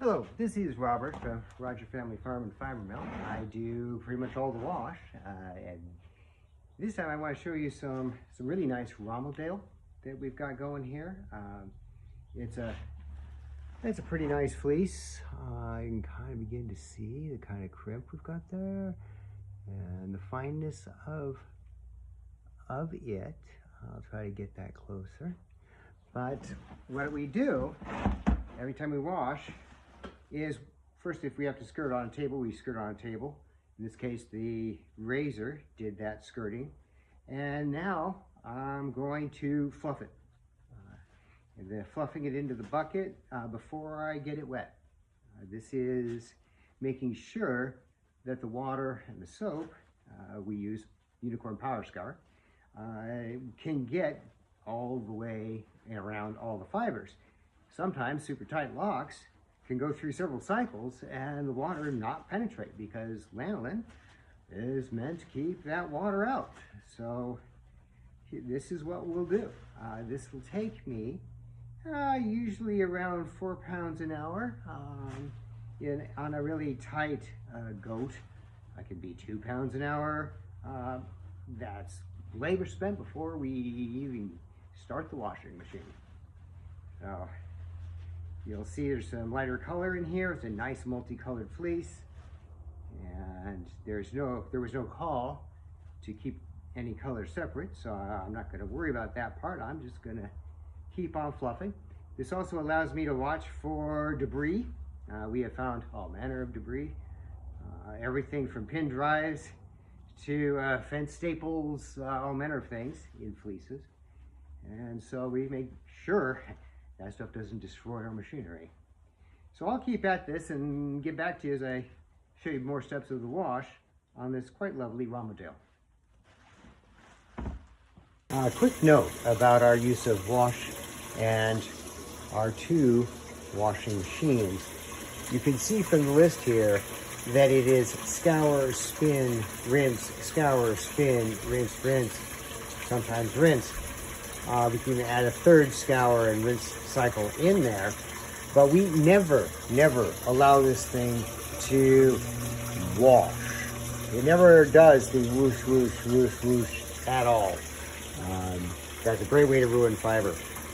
Hello, this is Robert from Roger Family Farm and Fiber Mill. I do pretty much all the wash, and this time I want to show you some really nice Romeldale that we've got going here. It's a pretty nice fleece. You can kind of begin to see the kind of crimp we've got there and the fineness of it. I'll try to get that closer. But what we do every time we wash is, first, if we have to skirt on a table, we skirt on a table. In this case, the razor did that skirting. And now I'm going to fluff it. And then fluffing it into the bucket before I get it wet. This is making sure that the water and the soap, we use Unicorn Power Scour, can get all the way and around all the fibers. Sometimes super tight locks can go through several cycles and the water not penetrate because lanolin is meant to keep that water out. So this is what we'll do. This will take me usually around 4 pounds an hour. On a really tight goat, I can be 2 pounds an hour. That's labor spent before we even start the washing machine. So you'll see there's some lighter color in here. It's a nice multicolored fleece, and there was no call to keep any color separate, so I'm not going to worry about that part. I'm just going to keep on fluffing. This also allows me to watch for debris. We have found all manner of debris, everything from pin drives to fence staples, all manner of things in fleeces, and so we make sure that stuff doesn't destroy our machinery. So I'll keep at this and get back to you as I show you more steps of the wash on this quite lovely Romeldale. A quick note about our use of wash and our two washing machines. You can see from the list here that it is scour, spin, rinse, scour, spin, rinse, rinse, sometimes rinse. We can add a third scour and rinse cycle in there, but we never allow this thing to wash. It never does the whoosh, whoosh, whoosh, whoosh at all. That's a great way to ruin fiber.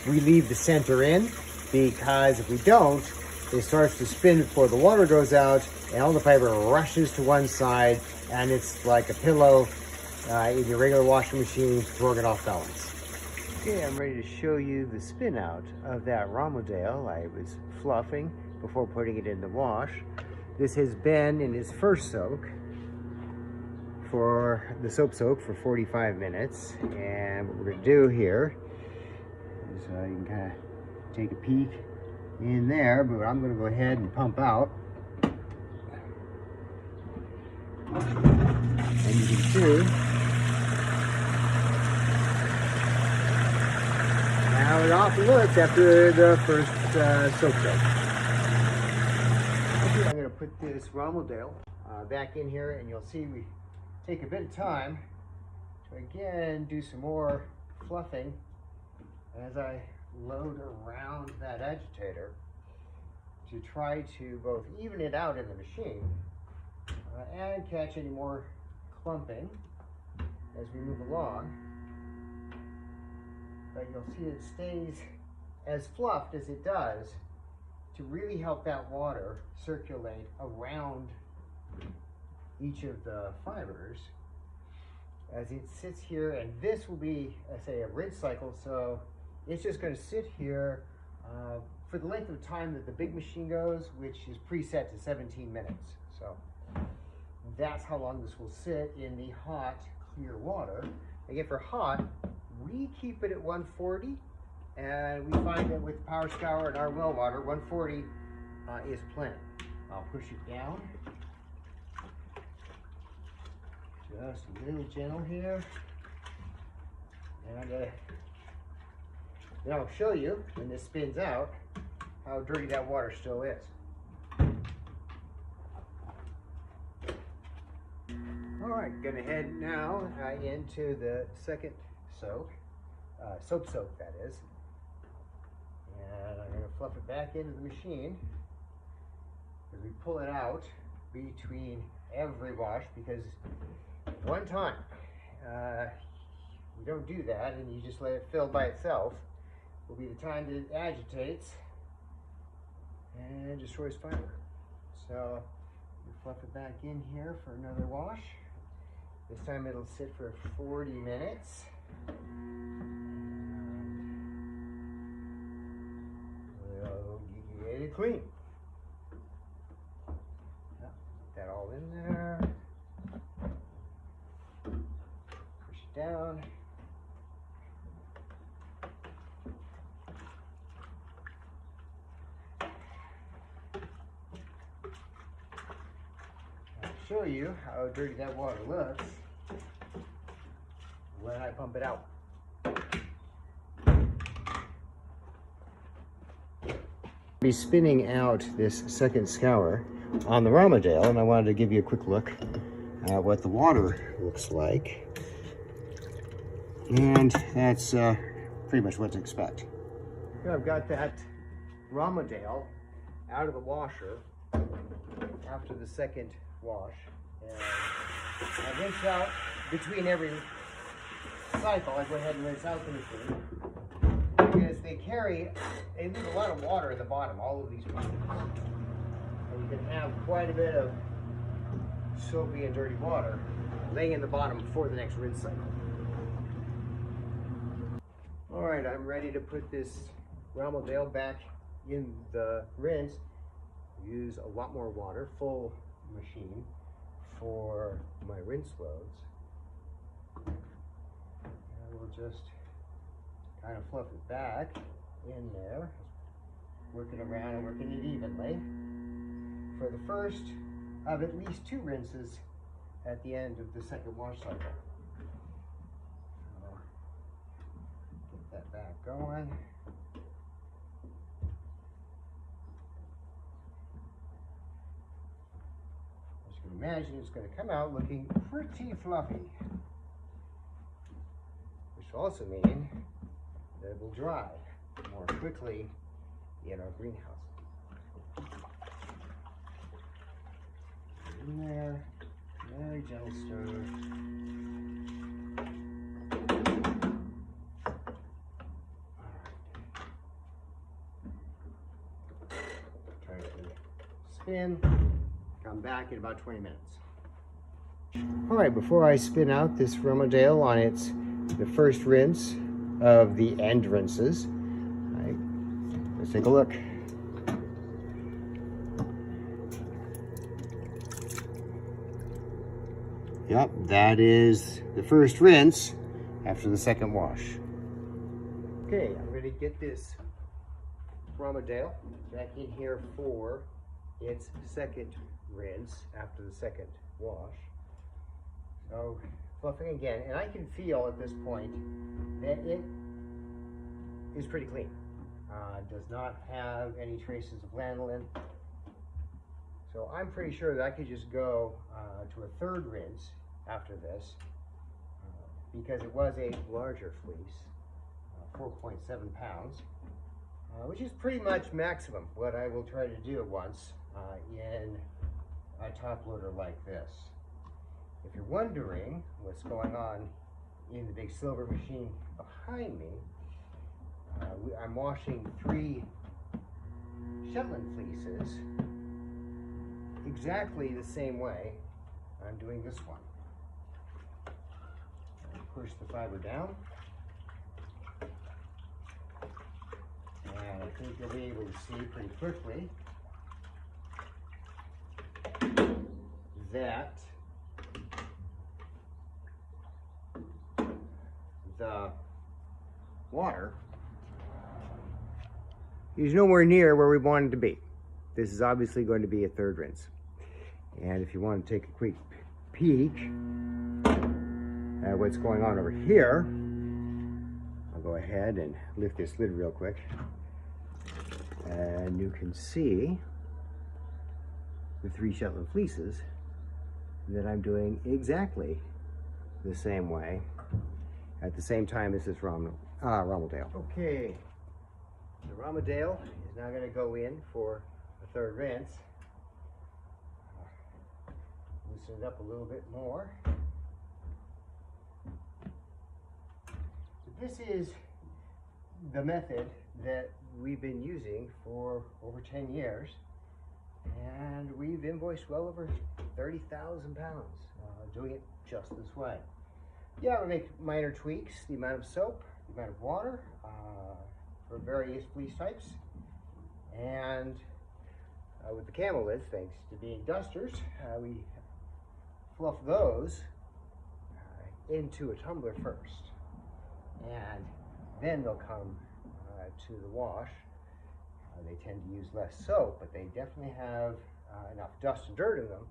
We leave the center in because if we don't, it starts to spin before the water goes out and all the fiber rushes to one side and it's like a pillow in your regular washing machine throwing it off balance. Okay, I'm ready to show you the spin out of that Romeldale. I was fluffing before putting it in the wash. This has been in its first soak for the soap soak for 45 minutes. And what we're gonna do here is you can kind of take a peek in there, but I'm gonna go ahead and pump out. And you can see how it often looks after the first soap soak. Okay, I'm going to put this Romeldale back in here, and you'll see we take a bit of time to again do some more fluffing as I load around that agitator to try to both even it out in the machine and catch any more clumping as we move along. But you'll see it stays as fluffed as it does to really help that water circulate around each of the fibers as it sits here. And this will be, I say, a rinse cycle, so it's just going to sit here for the length of time that the big machine goes, which is preset to 17 minutes. So that's how long this will sit in the hot, clear water. Again, for hot, we keep it at 140, and we find that with Power Scour and our well water, 140 is plenty. I'll push it down. Just a little gentle here. And then I'll show you, when this spins out, how dirty that water still is. All right, gonna head now into the second soap soak that is. And I'm gonna fluff it back into the machine. pull it out between every wash, because one time you don't do that and you just let it fill by itself, will be the time that it agitates and destroys fiber. So you fluff it back in here for another wash. This time it'll sit for 40 minutes. We'll get it clean. Put that all in there. Push it down. Show you how dirty that water looks when I pump it out. Be spinning out this second scour on the Romeldale, and I wanted to give you a quick look at what the water looks like, and that's pretty much what to expect. Here I've got that Romeldale out of the washer after the second wash, and I rinse out between every cycle. I go ahead and rinse out the machine because they leave a lot of water at the bottom, all of these pumps, and you can have quite a bit of soapy and dirty water laying in the bottom before the next rinse cycle. All right, I'm ready to put this Romeldale back in the rinse. Use a lot more water, full machine, for my rinse loads. And we'll just kind of fluff it back in there, working around and working it evenly for the first of at least 2 rinses at the end of the second wash cycle. So, get that back going. Imagine it's going to come out looking pretty fluffy, which will also mean that it will dry more quickly in our greenhouse. In there, very gentle stir. Try to spin. Come back in about 20 minutes. All right, before I spin out this Romeldale on the first rinse of the end rinses, let's take a look. Yep, that is the first rinse after the second wash. Okay, I'm going to get this Romeldale back in here for its second rinse after the second wash. So fluffing again, and I can feel at this point that it is pretty clean. Does not have any traces of lanolin. So I'm pretty sure that I could just go to a third rinse after this, because it was a larger fleece, 4.7 pounds, which is pretty much maximum what I will try to do at once in a top loader like this. If you're wondering what's going on in the big silver machine behind me, I'm washing 3 Shetland fleeces exactly the same way I'm doing this one. Push the fiber down, and I think you'll be able to see pretty quickly that the water is nowhere near where we want it to be. This is obviously going to be a third rinse. And if you want to take a quick peek at what's going on over here, I'll go ahead and lift this lid real quick. And you can see the 3 Shetland fleeces that I'm doing exactly the same way at the same time as this Romeldale. Okay, the Romeldale is now going to go in for a third rinse. loosen it up a little bit more. This is the method that we've been using for over 10 years, and we've invoiced well over 30,000 pounds doing it just this way. Yeah, we make minor tweaks, the amount of soap, the amount of water for various fleece types, and with the camel lids, thanks to being dusters, we fluff those into a tumbler first, and then they'll come to the wash. They tend to use less soap, but they definitely have enough dust and dirt in them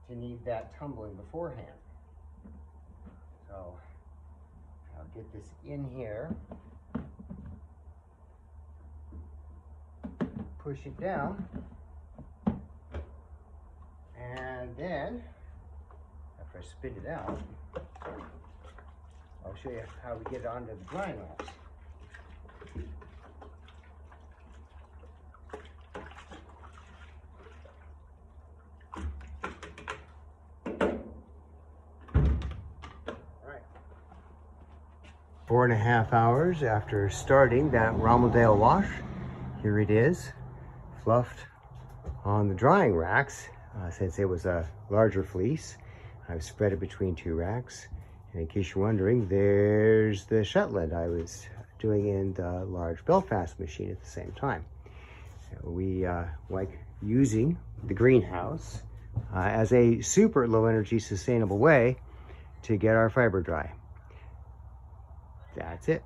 to need that tumbling beforehand. So I'll get this in here, push it down, and then after I spit it out, I'll show you how we get it onto the drying racks. Alright. 4.5 hours after starting that Romeldale wash, here it is, fluffed on the drying racks. Since it was a larger fleece, I've spread it between 2 racks. And in case you're wondering, there's the Shetland I was doing in the large Belfast machine at the same time. We like using the greenhouse as a super low energy sustainable way to get our fiber dry. That's it.